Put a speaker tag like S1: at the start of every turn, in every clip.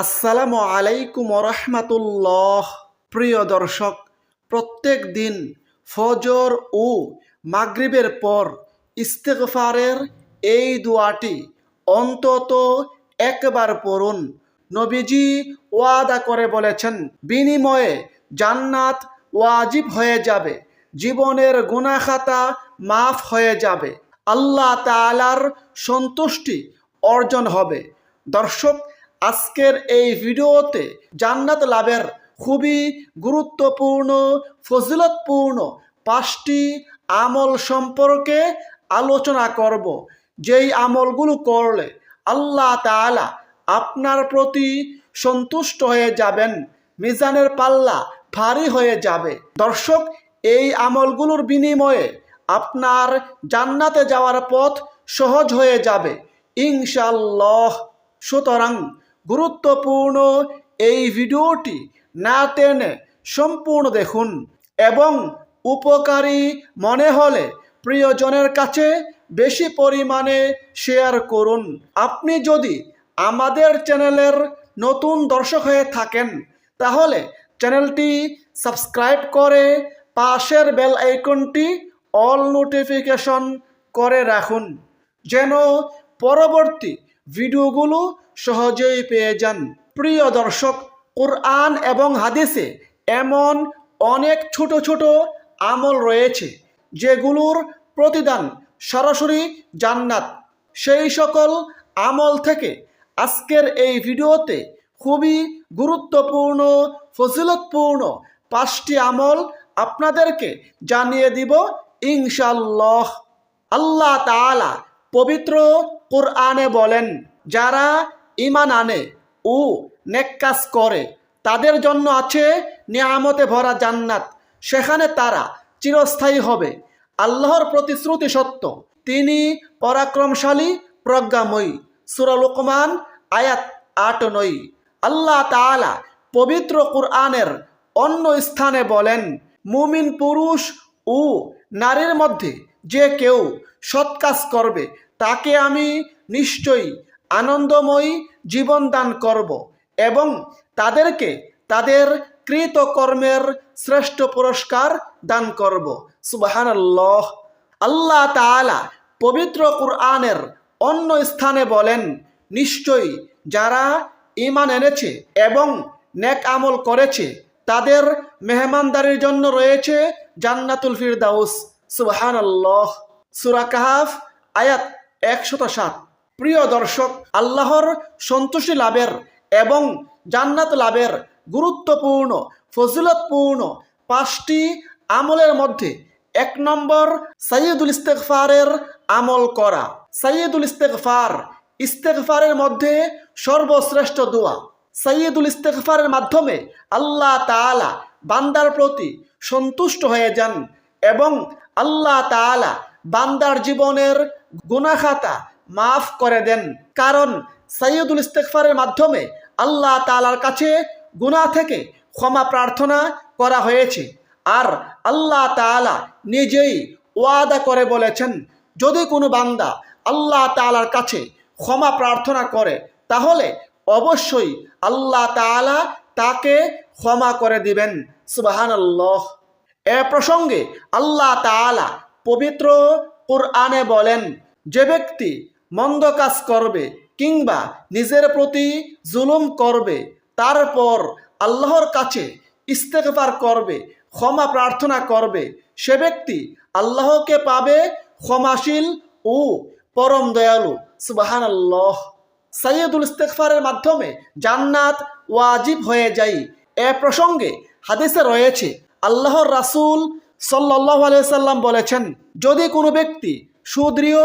S1: আসসালামু আলাইকুম রহমাতুল্লাহ। প্রিয় দর্শক, প্রত্যেক দিন ফজর ও মাগরিবের পর ইস্তেগফারের এই দোয়াটি অন্তত একবার পড়ুন। নবীজি ওয়াদা করে বলেছেন, বিনিময়ে জান্নাত ওয়াজিব হয়ে যাবে, জীবনের গুনাহ খাতা মাফ হয়ে যাবে, আল্লাহ তাআলার সন্তুষ্টি অর্জন হবে। দর্শক, আজকের এই ভিডিওতে জান্নাত লাভের খুবই গুরুত্বপূর্ণ ফজিলতপূর্ণ 5টি আমল সম্পর্কে আলোচনা করব, যেই আমলগুলো করলে আল্লাহ তাআলা আপনার প্রতি সন্তুষ্ট হয়ে যাবেন, মিজানের পাল্লা ভারী হয়ে যাবে। দর্শক, এই আমলগুলোর বিনিময়ে আপনার জান্নাতে যাওয়ার পথ সহজ হয়ে যাবে ইনশাআল্লাহ। সুতরাং গুরুত্বপূর্ণ এই ভিডিওটি না টেনে সম্পূর্ণ দেখুন এবং উপকারী মনে হলে প্রিয়জনের কাছে বেশি পরিমাণে শেয়ার করুন। আপনি যদি আমাদের চ্যানেলের নতুন দর্শক হয়ে থাকেন তাহলে চ্যানেলটি সাবস্ক্রাইব করে পাশের বেল আইকনটি অল নোটিফিকেশন করে রাখুন, যেন পরবর্তী ভিডিওগুলো সহজেই পেয়ে যান। প্রিয় দর্শক, কোরআন এবং হাদিসে এমন অনেক ছোট ছোট আমল রয়েছে যেগুলোর প্রতিদান সরাসরি জান্নাত। সেই সকল আমল থেকে আজকের এই ভিডিওতে খুবই গুরুত্বপূর্ণ ফজিলতপূর্ণ 5টি আমল আপনাদেরকে জানিয়ে দিব ইনশাআল্লাহ। আল্লাহ তাআলা পবিত্র কোরআনে বলেন, যারা ঈমান আনে ও নেক কাজ করে তাদের জন্য আছে নিয়ামতে ভরা জান্নাত, সেখানে তারা চিরস্থায়ী হবে। আল্লাহর প্রতিশ্রুতি সত্য, তিনি পরাক্রমশালী প্রজ্ঞাময়ী। সূরা লোকমান আয়াত 8-9। আল্লাহ তাআলা পবিত্র কোরআনের অন্য স্থানে বলেন, মুমিন পুরুষ ও নারীর মধ্যে যে কেউ সৎ কাজ করবে তাকে আমি নিশ্চয়ই আনন্দময়ী জীবন দান করব এবং তাদেরকে তাদের কৃতকর্মের শ্রেষ্ঠ পুরস্কার দান করব। সুবহানাল্লাহ। আল্লাহ তাআলা পবিত্র কোরআনের অন্য স্থানে বলেন, নিশ্চয়ই যারা ঈমান এনেছে এবং নেক আমল করেছে তাদের মেহমানদারির জন্য রয়েছে জান্নাতুল ফিরদাউস। সুবহানাল্লাহ। সূরা কাহফ আয়াত 107। প্রিয় দর্শক, আল্লাহর সন্তুষ্টি লাভের এবং জান্নাত লাভের গুরুত্বপূর্ণ ফজিলতপূর্ণ 5টি আমলের মধ্যে 1 নম্বর সাইয়্যিদুল ইস্তেগফারের আমল করা। সাইয়্যিদুল ইস্তেগফার ইস্তেগফারের মধ্যে সর্বশ্রেষ্ঠ দোয়া। সাইয়্যিদুল ইস্তেগফারের মাধ্যমে আল্লাহ তাআলা বান্দার প্রতি সন্তুষ্ট হয়ে যান এবং আল্লাহ তাআলা বান্দার জীবনের গুনাহ খাতা মাফ করে দেন। কারণ সাইয়্যিদুল ইস্তেগফারের মাধ্যমে আল্লাহ তাআলার কাছে গুনাহ থেকে ক্ষমা প্রার্থনা করা হয়েছে। আর আল্লাহ তাআলা নিজেই ওয়াদা করে বলেছেন, যদি কোনো বান্দা আল্লাহ তাআলার কাছে ক্ষমা প্রার্থনা করে তাহলে অবশ্যই আল্লাহ তাআলা তাকে ক্ষমা করে দিবেন। সুবহানাল্লাহ। এ প্রসঙ্গে আল্লাহ তাআলা পবিত্র কোরআনে বলেন, যে ব্যক্তি মন্দ কাজ করবে কিংবা নিজের প্রতি জুলুম করবে, তারপর আল্লাহর কাছে ইস্তেগফার করবে, ক্ষমা প্রার্থনা করবে, সে ব্যক্তি আল্লাহকে পাবে ক্ষমাশীল ও পরম দয়ালু। সুবহানাল্লাহ। সাইয়্যিদুল ইস্তেগফারের মাধ্যমে জান্নাত ওয়াজিব হয়ে যায়। এ প্রসঙ্গে হাদিসে রয়েছে, আল্লাহর রাসূল সাল্লাল্লাহু আলাইহি সাল্লাম বলেছেন, যদি কোনো ব্যক্তি সুদৃঢ়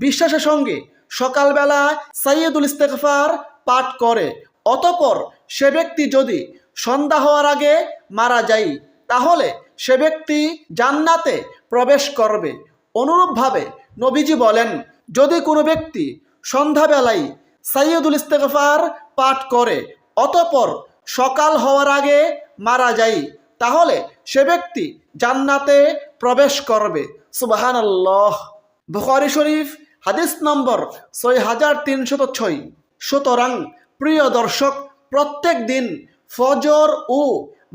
S1: বিশ্বাসের সঙ্গে সকালবেলা সাইয়্যিদুল ইস্তেগফার পাঠ করে, অতঃপর সে ব্যক্তি যদি সন্ধ্যা হওয়ার আগে মারা যায় তাহলে সে ব্যক্তি জান্নাতে প্রবেশ করবে। অনুরূপভাবে নবীজি বলেন, যদি কোনো ব্যক্তি সন্ধ্যাবেলায় সাইয়্যিদুল ইস্তেগফার পাঠ করে অতঃপর সকাল হওয়ার আগে মারা যায় তাহলে সে ব্যক্তি জান্নাতে প্রবেশ করবে। সুবহানাল্লাহ। বুখারী শরীফ হাদিস নম্বর 6306। সুতরাং প্রিয় দর্শক, প্রত্যেক দিন ফজর ও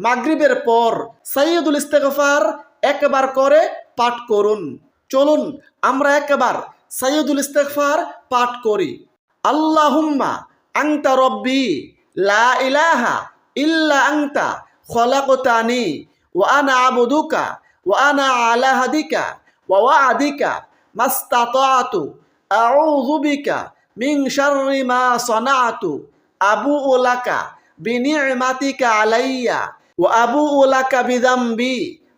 S1: মাগরিবের পর সাইয়্যিদুল ইস্তিগফার একবার করে পাঠ করুন। চলুন আমরা একবার সাইয়্যিদুল ইস্তিগফার পাঠ করি। আল্লাহুম্মা আনতা রব্বি লা ইলাহা ইল্লা আনতা খলাকতানি ওয়া আনা আবুদুকা ওয়া আনা আলা হাদিকা ওয়া ওয়া'দিকা মাস্তাতাতু আউযু বিকা মিন শাররি মা সানাতু আবুউ লাকা বিনি'মাতিকা আলাইয়া ওয়া আবুউ লাকা বিযামবি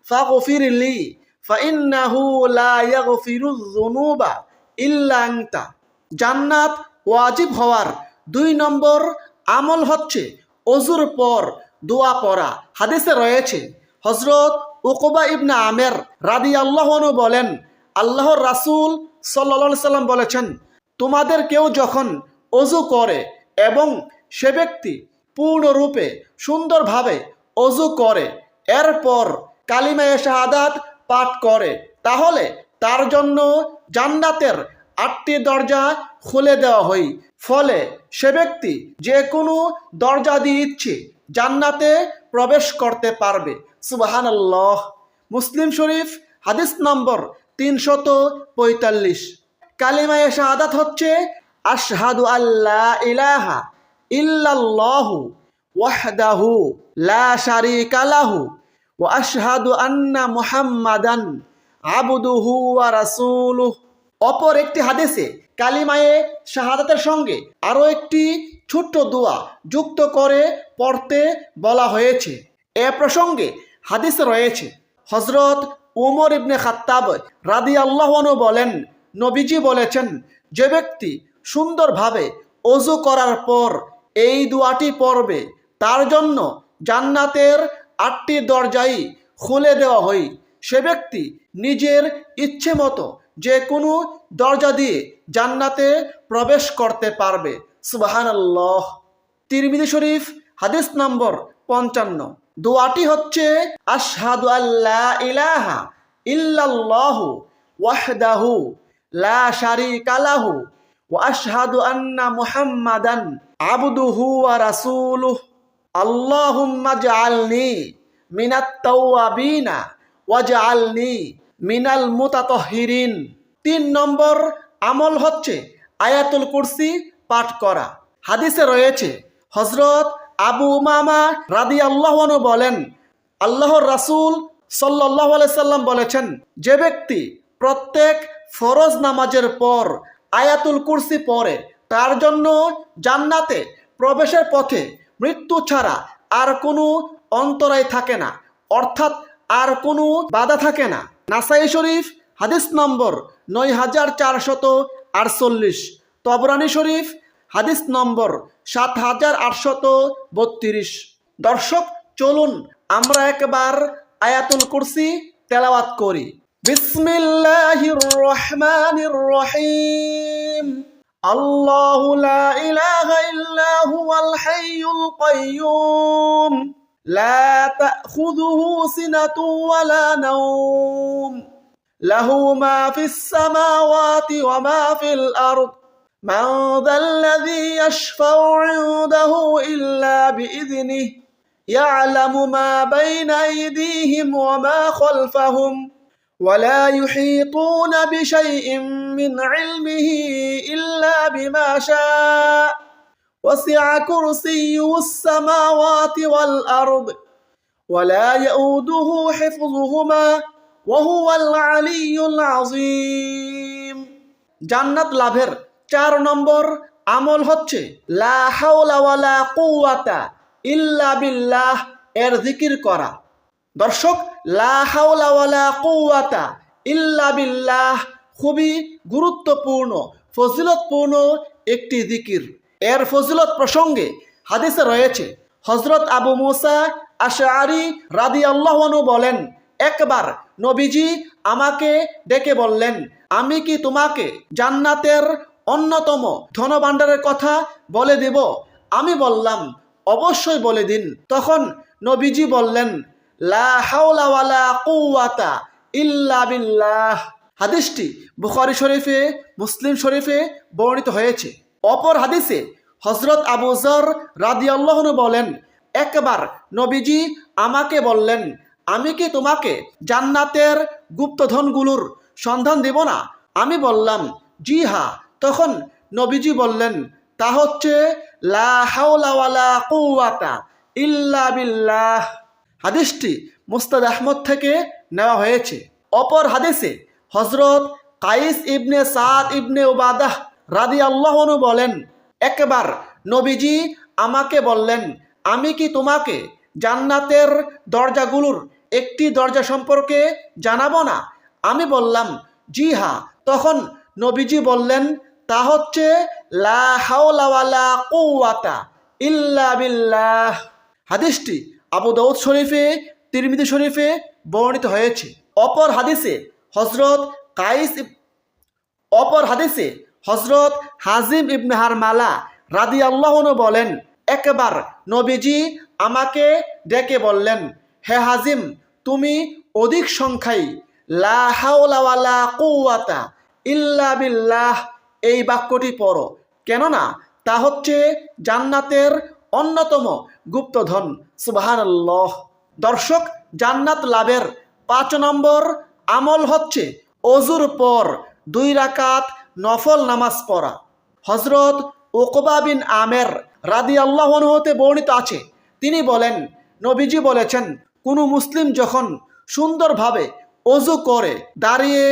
S1: ফাগফিরলি ফাইন্নাহু লা ইয়াগফিরুয যুনুবা ইল্লা আনতা। জান্নাত ওয়াজিব হওয়ার 2 নম্বর আমল হচ্ছে ওযুর পর দোয়া পড়া। হাদিসে রয়েছে হযরত উকবা ইবনে আমের রাদিয়াল্লাহু আনহু বলেন, আল্লাহর রাসূল সাল্লাল্লাহু আলাইহি সাল্লাম বলেছেন, তোমাদের কেউ যখন ওযু করে এবং সে ব্যক্তি পূর্ণরূপে সুন্দরভাবে ওযু করে এরপর কালিমায়ে শাহাদাত পাঠ করে তাহলে তার জন্য জান্নাতের 8টি দরজা খুলে দেওয়া হয়। ফলে সে ব্যক্তি যে কোনো দরজা দিয়ে ইচ্ছে জান্নাতে প্রবেশ করতে পারবে। সুবহানাল্লাহ। মুসলিম শরীফ হাদিস নম্বর 345। কালিমায়ে শাহাদাত হচ্ছে আশহাদু আল্লা ইলাহা ইল্লাল্লাহু ওয়াহদাহু লা শারীকা লাহু ওয়া আশহাদু আন্না মুহাম্মাদান আবদুহু ওয়া রাসূলুহু। অপর একটি হাদিসে কালিমায়ে শাহাদাতের সঙ্গে আরও একটি ছোট্ট দোয়া যুক্ত করে পড়তে বলা হয়েছে। এ প্রসঙ্গে হাদিসে রয়েছে হযরত উমর ইবনে খাত্তাব রাদিয়াল্লাহু আনহু বলেন, নবীজি বলেছেন, যে ব্যক্তি সুন্দরভাবে ওযু করার পর এই দোয়াটি পড়বে তার জন্য জান্নাতের 8টি দরজাই খুলে দেওয়া হয়। সে ব্যক্তি নিজের ইচ্ছে মতো যে কোনো দরজা দিয়ে জান্নাতে প্রবেশ করতে পারবে। সুবহানাল্লাহ। তিরমিজি শরীফ হাদিস নম্বর 55। দোয়াটি হচ্ছে আশহাদু আল্লা ইলাহা ইল্লাল্লাহু ওয়াহদাহু লা শারীকা লাহু ওয়া আশহাদু আন্না মুহাম্মাদান আবদুহু ওয়া রাসূলুহু আল্লাহুম্মা জাআলনি মিনাত তাওয়াবিনা ওয়াজআলনি মিনাল মুতাতাহহিরিন। 3 নম্বর আমল হচ্ছে আয়াতুল কুরসি পাঠ করা। হাদিসে রয়েছে হযরত আবু উমামা রাদিয়াল্লাহু আনহু বলেন, আল্লাহর রাসূল সাল্লাল্লাহু আলাইহি সাল্লাম বলেছেন, যে ব্যক্তি প্রত্যেক ফরজ নামাজের পর আয়াতুল কুরসি পড়ে তার জন্য জান্নাতে প্রবেশের পথে মৃত্যু ছাড়া আর কোনো অন্তরায় থাকে না, অর্থাৎ আর কোনো বাধা থাকে না। নাসাই শরীফ হাদিস নম্বর 9448। তবরানী শরীফ হাদিস নম্বর 7832। দর্শক চলুন আমরা একবার আয়াতুল কুরসি তেলাওয়াত করি। বিসমিল্লাহির রহমানির রহিম। আল্লাহু লা ইলাহা ইল্লা হুয়াল হাইয়ুল কাইয়্যুম লা তাখুযুহু সিনাতুন ওয়ালা নাওম লাহু মা ফিস সামাওয়াতি ওয়া মা ফিল আরদ মান যাল্লাযী ইয়াশফাউ ইনদাহু ইল্লা বিইযনিহি ইয়ালামু মা বাইনা আইদিহিম ওয়া মা খালফাহুম ولا يحيطون بشيء من علمه إلا بما شاء وسع كرسيه السماوات والأرض ولا يؤوده حفظهما وهو العلي العظيم। জান্নাত লাভের 4 নম্বর আমল হচ্ছে লা হাওলা ওয়ালা কুওয়াতা ইল্লা বিল্লাহ এর জিকির করা। দর্শক, লা হাওলা ওয়ালা কুওয়াতা ইল্লা বিল্লাহ খুবই গুরুত্বপূর্ণ ফজিলতপূর্ণ একটি জিকির। এর ফজিলত প্রসঙ্গে হাদিসে রয়েছে হযরত আবু মুসা আশআরী রাদিয়াল্লাহু আনহু বলেন, একবার নবীজি আমাকে ডেকে বললেন, আমি কি তোমাকে জান্নাতের অন্যতম ধনভাণ্ডারের কথা বলে দেব? আমি বললাম, অবশ্যই বলে দিন। তখন নবীজি বললেন, লা হাওলা ওয়ালা কুওয়াতা ইল্লা বিল্লাহ। হাদিসটি বুখারী শরীফে, মুসলিম শরীফে বর্ণিত হয়েছে। অপর হাদিসে হযরত আবু যর রাদিয়াল্লাহু আনহু বলেন, একবার নবীজি আমাকে বললেন, আমি কি তোমাকে জান্নাতের গুপ্তধনগুলোর সন্ধান দেব না? আমি বললাম, জি হ্যাঁ। তখন নবীজি বললেন, তা হচ্ছে লা হাওলা ওয়ালা কুওয়াতা ইল্লা বিল্লাহ। হাদিসটি মুসনাদ আহমদ থেকে নেওয়া হয়েছে। অপর হাদিসে হযরত কাইস ইবনে সাদ ইবনে উবাদাহ রাদিয়াল্লাহু আনহু বলেন, একবার নবীজি আমাকে বললেন, আমি কি তোমাকে জান্নাতের দরজাগুলোর একটি দরজা সম্পর্কে জানাবো না? আমি বললাম, জি হ্যাঁ। তখন নবীজি বললেন, তা হচ্ছে লা হাওলা ওয়ালা কুওয়াতা ইল্লা বিল্লাহ। হাদিসটি আবু দাউদ শরীফে, তিরমিজি শরীফে বর্ণিত হয়েছে। অপর হাদিসে হযরত হাজিম ইবনে হারমালা রাদিয়াল্লাহু আনহু বলেন, একবার নবীজি আমাকে ডেকে বললেন, হে হাজিম, তুমি অধিক সংখ্যায় লা হাওলা ওয়ালা কুওয়াতা ইল্লা বিল্লাহ এই বাক্যটি পড়ো, কেননা তা হচ্ছে জান্নাতের অন্যতম গুপ্তধন। সুবহানাল্লাহ। দর্শক, জান্নাত লাভের 5 নম্বর আমল হচ্ছে অজুর পর 2 রাকাত নফল নামাজ পড়া। হযরত উকবা বিন আমের রাদিয়াল্লাহু আনহু হতে বর্ণিত আছে, তিনি বলেন, নবীজি বলেছেন, কোনো মুসলিম যখন সুন্দরভাবে অজু করে দাঁড়িয়ে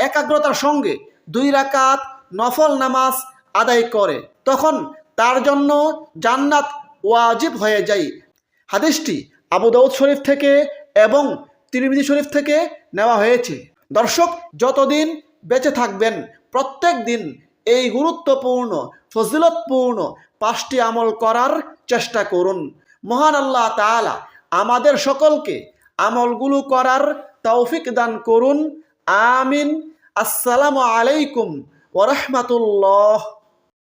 S1: একাগ্রতার সঙ্গে 2 রাকাত নফল নামাজ আদায় করে, তখন তার জন্য জান্নাত ওয়াজিব হয়ে যায়। হাদিসটি আবু দাউদ শরীফ থেকে এবং তিরমিজি শরীফ থেকে নেওয়া হয়েছে। দর্শক, যতদিন বেঁচে থাকবেন প্রত্যেক দিন এই গুরুত্বপূর্ণ ফজিলতপূর্ণ 5টি আমল করার চেষ্টা করুন। মহান আল্লাহ তাআলা আমাদের সকলকে আমলগুলো করার তৌফিক দান করুন। আমিন। আসসালামু আলাইকুম ওয়া রাহমাতুল্লাহ।